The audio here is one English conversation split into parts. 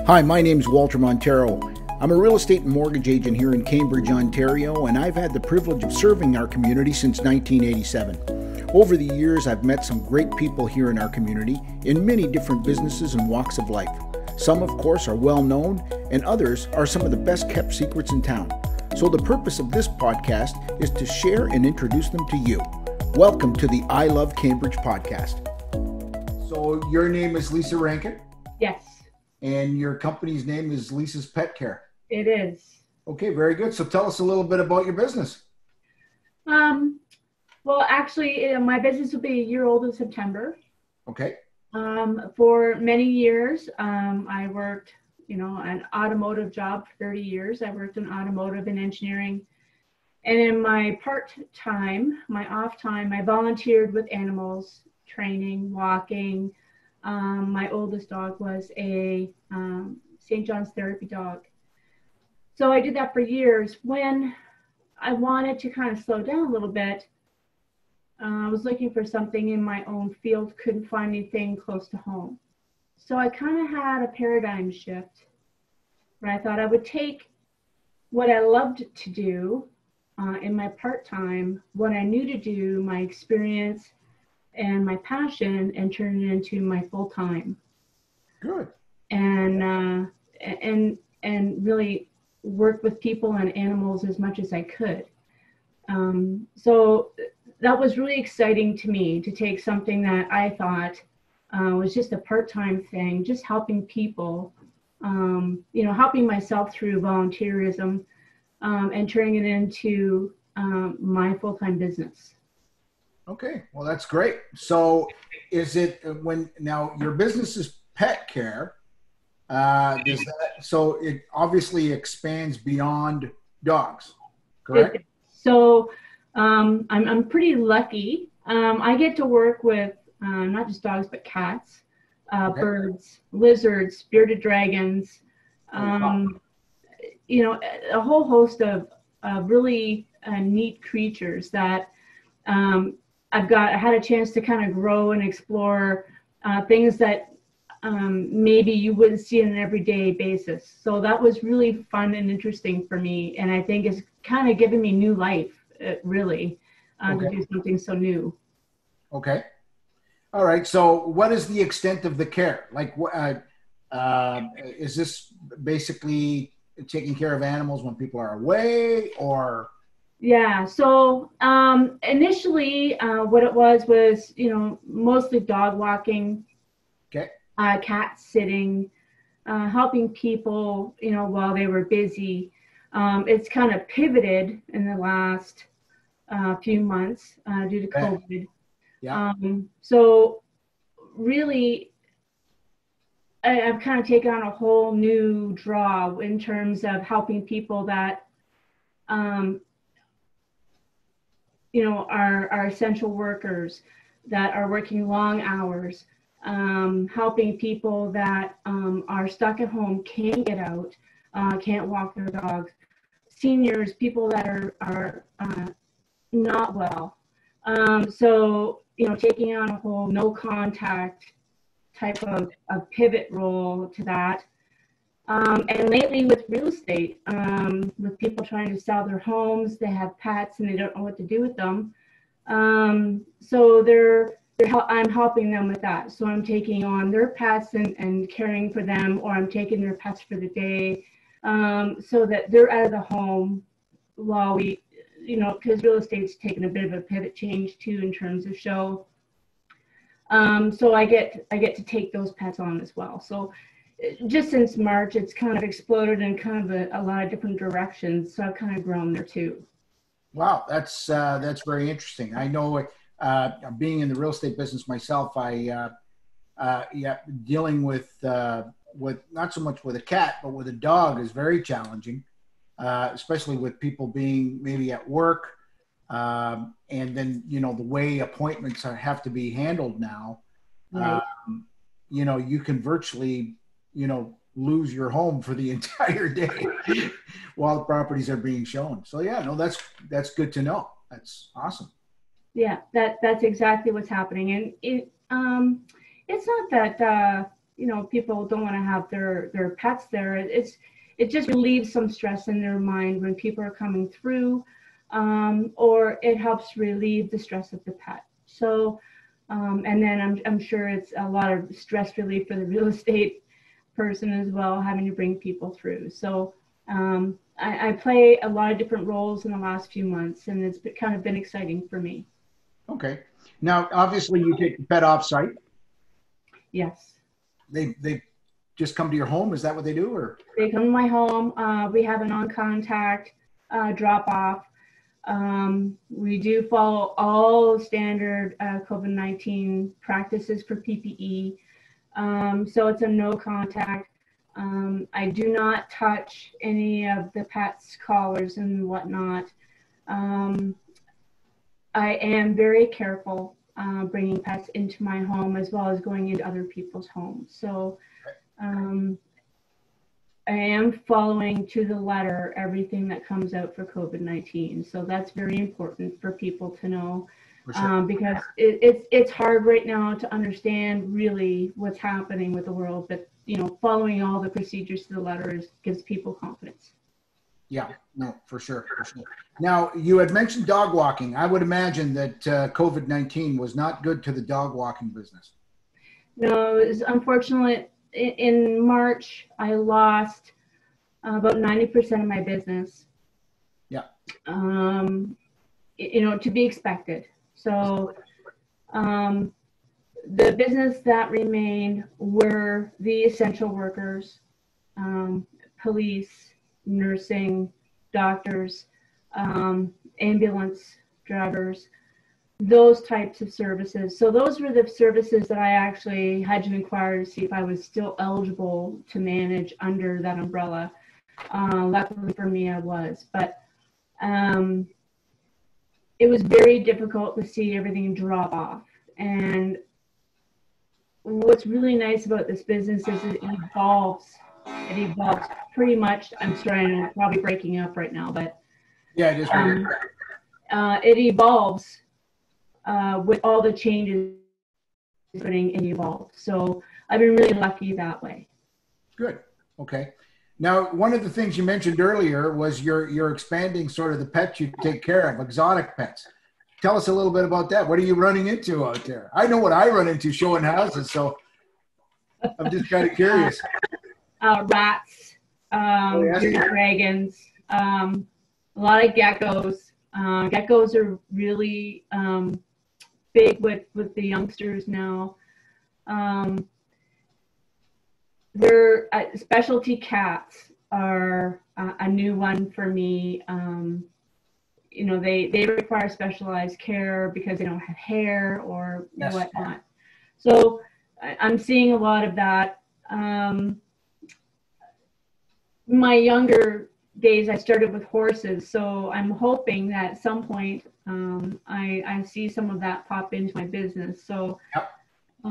Hi, my name is Walter Montero. I'm a real estate and mortgage agent here in Cambridge, Ontario, and I've had the privilege of serving our community since 1987. Over the years, I've met some great people here in our community in many different businesses and walks of life. Some, of course, are well known, and others are some of the best kept secrets in town. So the purpose of this podcast is to share and introduce them to you. Welcome to the I Love Cambridge podcast. So your name is Lisa Rankin? Yes. And your company's name is Lisa's Pet Care? It is. Okay, very good. So tell us a little bit about your business. Well, actually, my business will be a year old in September. Okay. For many years, I worked, an automotive job for 30 years. I worked in automotive and engineering. And in my part-time, my off time, I volunteered with animals, training, walking. My oldest dog was a St. John's therapy dog. So I did that for years. When I wanted to kind of slow down a little bit, I was looking for something in my own field, couldn't find anything close to home. So I kind of had a paradigm shift where I thought I would take what I loved to do in my part-time, what I knew to do, my experience and my passion, and turn it into my full-time. Good. And really work with people and animals as much as I could. So that was really exciting to me, to take something that I thought was just a part-time thing, just helping people, helping myself through volunteerism, and turning it into my full-time business. Okay, well, that's great. So is it now your business is pet care, so it obviously expands beyond dogs, correct? So I'm pretty lucky. I get to work with not just dogs, but cats, Okay. birds, lizards, bearded dragons, Wow. a whole host of really neat creatures that I had a chance to kind of grow and explore things that maybe you wouldn't see on an everyday basis. So that was really fun and interesting for me. And I think it's kind of given me new life, really, to do something so new. Okay. All right. So what is the extent of the care? Like, is this basically taking care of animals when people are away, or? Yeah. So initially, what it was, mostly dog walking, Okay. cat sitting, helping people, while they were busy. It's kind of pivoted in the last few months due to COVID. Yeah. So really, I've kind of taken on a whole new draw in terms of helping people that, are essential workers that are working long hours, helping people that are stuck at home, can't get out, can't walk their dogs, seniors, people that are not well. So, taking on a whole no contact type of pivot role to that. And lately with real estate, with people trying to sell their homes, they have pets and they don't know what to do with them. So I'm helping them with that. So I'm taking on their pets and caring for them, or I'm taking their pets for the day, so that they're out of the home while we, because real estate's taken a bit of a pivot change too in terms of show. So I get to take those pets on as well. So just since March, it's kind of exploded in kind of a lot of different directions. So I've kind of grown there too. Wow, that's very interesting. I know, being in the real estate business myself, dealing with not so much with a cat, but with a dog is very challenging, especially with people being maybe at work, and then the way appointments have to be handled now. Right. You can virtually lose your home for the entire day while the properties are being shown. So yeah, no, that's good to know. That's awesome. Yeah, that's exactly what's happening. And it's not that people don't want to have their pets there. It just relieves some stress in their mind when people are coming through, or it helps relieve the stress of the pet. So, and then I'm sure it's a lot of stress relief for the real estate person as well, having to bring people through. So I play a lot of different roles in the last few months, and it's kind of been exciting for me. Okay. Now, obviously, you take the pet off site. Yes. They just come to your home. Is that what they do, or? They come to my home. We have a non-contact drop off. We do follow all standard COVID-19 practices for PPE. So it's a no contact. I do not touch any of the pets' collars and whatnot. I am very careful bringing pets into my home as well as going into other people's homes. So I am following to the letter everything that comes out for COVID-19. So that's very important for people to know, because it's hard right now to understand really what's happening with the world. But following all the procedures to the letter gives people confidence. Yeah, no, for sure, for sure. Now, you had mentioned dog walking. I would imagine that COVID-19 was not good to the dog walking business. No, it was unfortunate. In March, I lost about 90% of my business. Yeah. To be expected. So the business that remained were the essential workers, police, nursing, doctors, ambulance drivers, those types of services. So those were the services that I actually had to inquire to see if I was still eligible to manage under that umbrella. Luckily for me, I was, but it was very difficult to see everything drop off. And what's really nice about this business is it evolves. It evolves pretty much. I'm sorry, I'm probably breaking up right now, but yeah, just it evolves with all the changes happening, and evolve. So I've been really lucky that way. Good. Okay. Now, one of the things you mentioned earlier was you're expanding sort of the pets you take care of, exotic pets. Tell us a little bit about that. What are you running into out there? I know what I run into showing houses, so I'm just kind of curious. Rats, dragons, a lot of geckos. Geckos are really big with the youngsters now. Their specialty cats are a new one for me. They require specialized care because they don't have hair or whatnot. So I'm seeing a lot of that. My younger days, I started with horses, so I'm hoping that at some point I see some of that pop into my business. So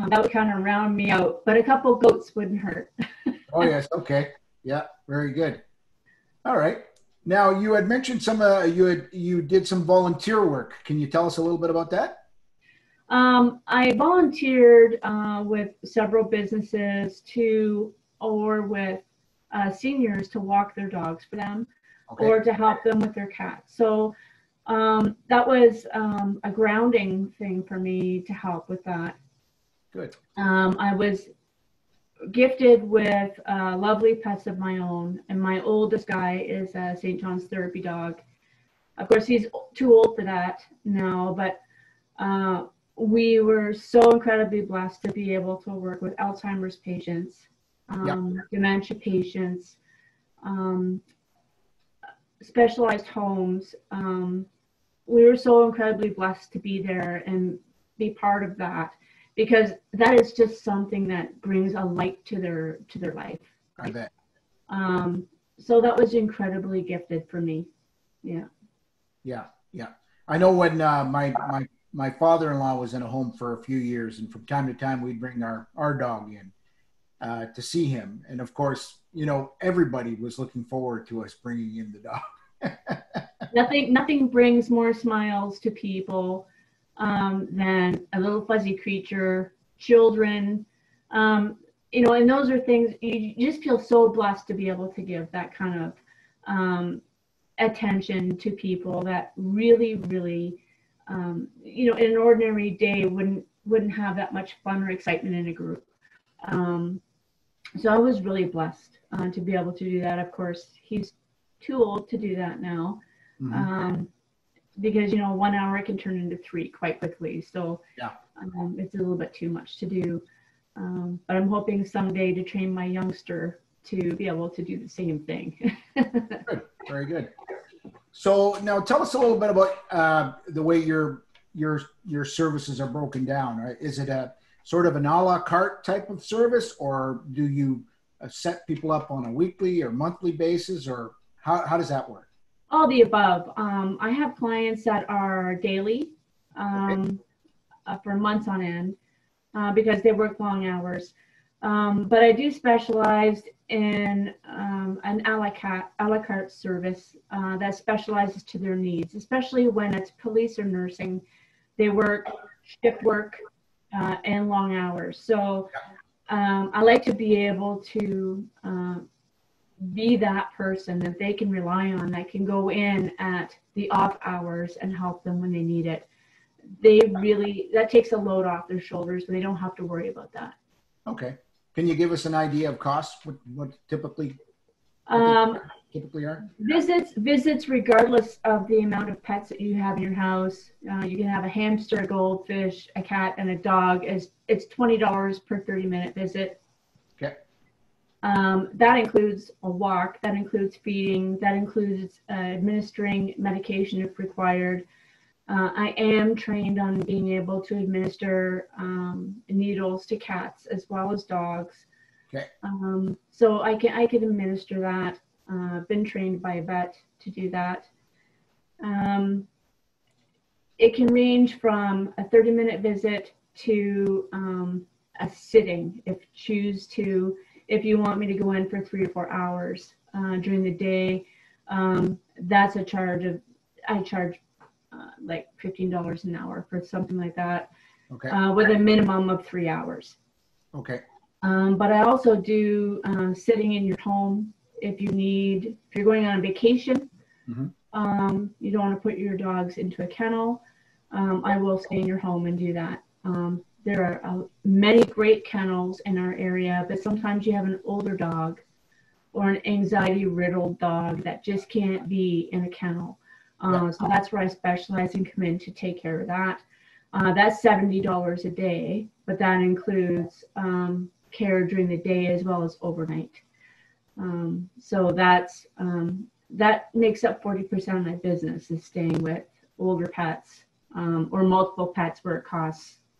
that would kind of round me out, but a couple goats wouldn't hurt. Oh, yes. Okay. Yeah. Very good. All right. Now, you had mentioned you did some volunteer work. Can you tell us a little bit about that? I volunteered with several businesses or with seniors to walk their dogs for them, or to help them with their cats. So that was a grounding thing for me to help with that. Good. I was gifted with lovely pets of my own, and my oldest guy is a St. John's therapy dog. Of course, he's too old for that now, but we were so incredibly blessed to be able to work with Alzheimer's patients, dementia patients, specialized homes. We were so incredibly blessed to be there and be part of that, because that is just something that brings a light to their life. I bet. So that was incredibly gifted for me. Yeah. Yeah. Yeah. I know when my father-in-law was in a home for a few years, and from time to time we'd bring our dog in to see him. And of course, everybody was looking forward to us bringing in the dog. Nothing brings more smiles to people than a little fuzzy creature, children. and those are things you just feel so blessed to be able to give that kind of attention to people that really, really, in an ordinary day wouldn't have that much fun or excitement in a group. So I was really blessed to be able to do that. Of course, he's too old to do that now, because 1 hour can turn into 3 quite quickly. So Yeah. It's a little bit too much to do. But I'm hoping someday to train my youngster to be able to do the same thing. Good. Very good. So now tell us a little bit about the way your services are broken down. Right? Is it a sort of an a la carte type of service, or do you set people up on a weekly or monthly basis, or how does that work? All the above. I have clients that are daily for months on end because they work long hours. But I do specialize in an a la carte service that specializes to their needs, especially when it's police or nursing. They work shift work and long hours. So I like to be able to be that person that they can rely on, that can go in at the off hours and help them when they need it. That takes a load off their shoulders, but they don't have to worry about that. Okay. Can you give us an idea of costs? What typically are? Visits, regardless of the amount of pets that you have in your house. You can have a hamster, a goldfish, a cat, and a dog. It's $20 per 30-minute visit. Okay. That includes a walk. That includes feeding. That includes administering medication if required. I am trained on being able to administer needles to cats as well as dogs. Okay. So I can administer that. Been trained by a vet to do that. It can range from a 30-minute visit to a sitting if you want me to go in for 3 or 4 hours during the day. That's I charge like $15 an hour for something like that. Okay. With a minimum of 3 hours. Okay. But I also do sitting in your home if you're going on a vacation. You don't want to put your dogs into a kennel. I will stay in your home and do that. There are many great kennels in our area, but sometimes you have an older dog or an anxiety-riddled dog that just can't be in a kennel. So that's where I specialize and come in to take care of that. That's $70 a day, but that includes care during the day as well as overnight. So that makes up 40% of my business, is staying with older pets or multiple pets, where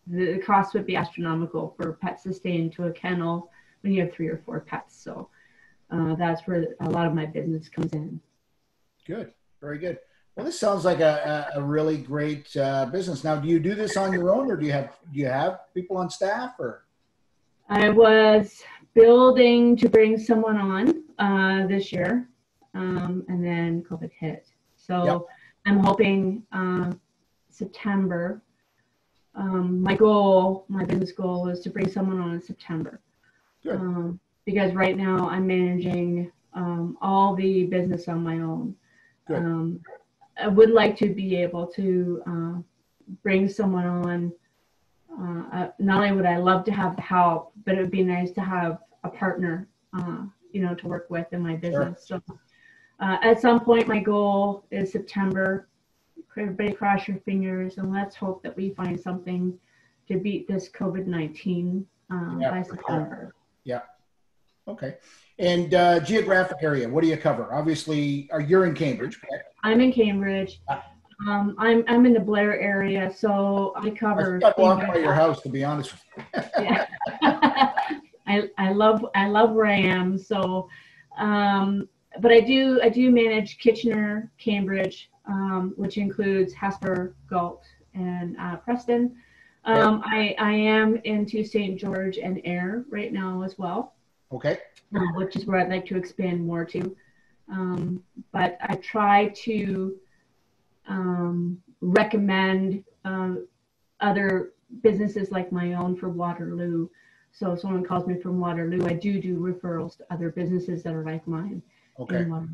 the cost would be astronomical for pets to stay into a kennel when you have 3 or 4 pets. So that's where a lot of my business comes in. Good. Very good. Well, this sounds like a really great business. Now, do you do this on your own, or do you have people on staff, or? I was building to bring someone on this year, and then COVID hit. So I'm hoping September. My business goal is to bring someone on in September. Good. Because right now I'm managing all the business on my own. Good. I would like to be able to bring someone on. Not only would I love to have the help, but it would be nice to have a partner, to work with in my business. Sure. So at some point, my goal is September. Everybody cross your fingers, and let's hope that we find something to beat this COVID-19 by September. Yeah. Okay. And geographic area, what do you cover? Obviously, you're in Cambridge, correct? I'm in Cambridge. I'm in the Blair area, so I cover. I walked by your house, to be honest with you. Yeah. I love where I am. So, but I do manage Kitchener, Cambridge, which includes Hesper, Galt, and Preston. I am into St. George and Ayr right now as well. Okay. Which is where I'd like to expand more to. But I try to recommend other businesses like my own for Waterloo. So if someone calls me from Waterloo, I do referrals to other businesses that are like mine in Waterloo.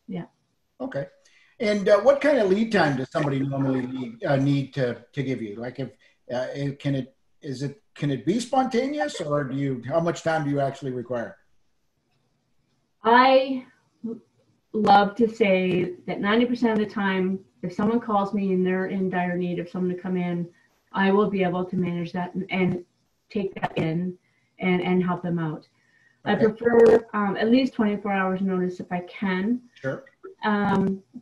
Yeah. Okay. And what kind of lead time does somebody normally need to give you? Like can it be spontaneous, or how much time do you actually require? I love to say that 90% of the time, if someone calls me and they're in dire need of someone to come in, I will be able to manage that and take that in and help them out. Okay. I prefer at least 24 hours notice if I can. Sure.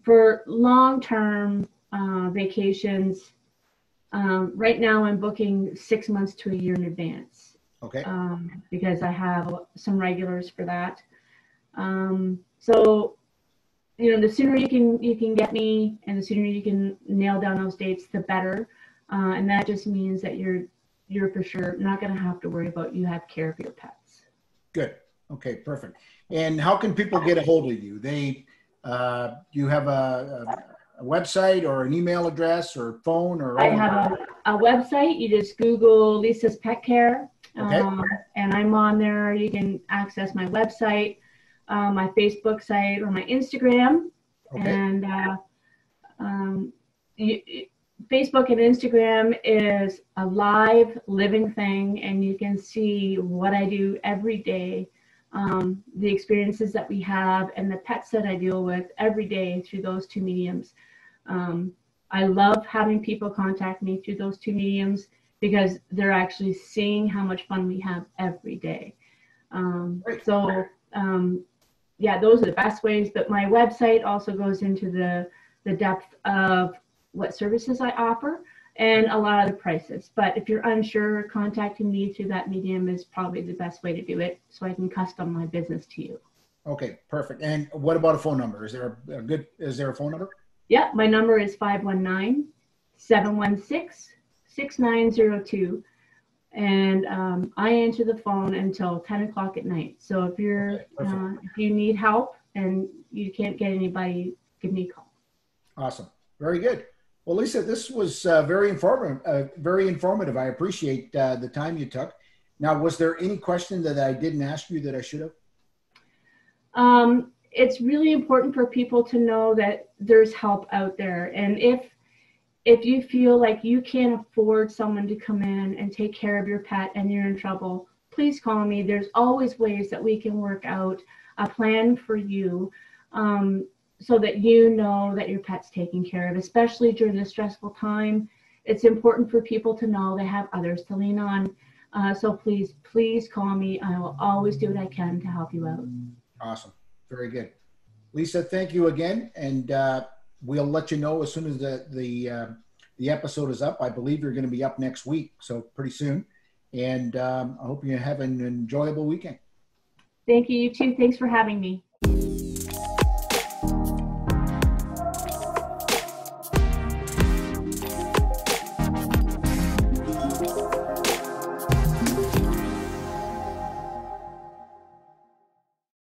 For long-term vacations, right now I'm booking 6 months to a year in advance. Okay. Because I have some regulars for that. So, the sooner you can get me, and the sooner you can nail down those dates, the better. And that just means that you're for sure not going to have to worry about you have care of your pets. Good. Okay, perfect. And how can people get a hold of you? You have a website or an email address or phone or? I have a website. You just Google Lisa's Pet Care. Okay. And I'm on there. You can access my website, my Facebook site, or my Instagram. Okay. And Facebook and Instagram is a live, living thing, and you can see what I do every day, the experiences that we have, and the pets that I deal with every day through those two mediums. I love having people contact me through those two mediums because they're actually seeing how much fun we have every day. Yeah, those are the best ways, but my website also goes into the depth of what services I offer and a lot of the prices. But if you're unsure, contacting me through that medium is probably the best way to do it, so I can custom my business to you. Okay, perfect. And what about a phone number? Is there a phone number? Yeah, my number is 519-716-6902. And I answer the phone until 10 o'clock at night. So if if you need help and you can't get anybody, give me a call. Awesome. Very good. Well, Lisa, this was very informative. I appreciate the time you took. Now, was there any question that I didn't ask you that I should have? It's really important for people to know that there's help out there. And if you feel like you can't afford someone to come in and take care of your pet and you're in trouble, please call me. There's always ways that we can work out a plan for you, so that you know that your pet's taken care of, especially during this stressful time. It's important for people to know they have others to lean on. So please call me. I will always do what I can to help you out. Awesome. Very good. Lisa, thank you again. And we'll let you know as soon as the episode is up. I believe you're going to be up next week, so pretty soon. And I hope you have an enjoyable weekend. Thank you. You too. Thanks for having me.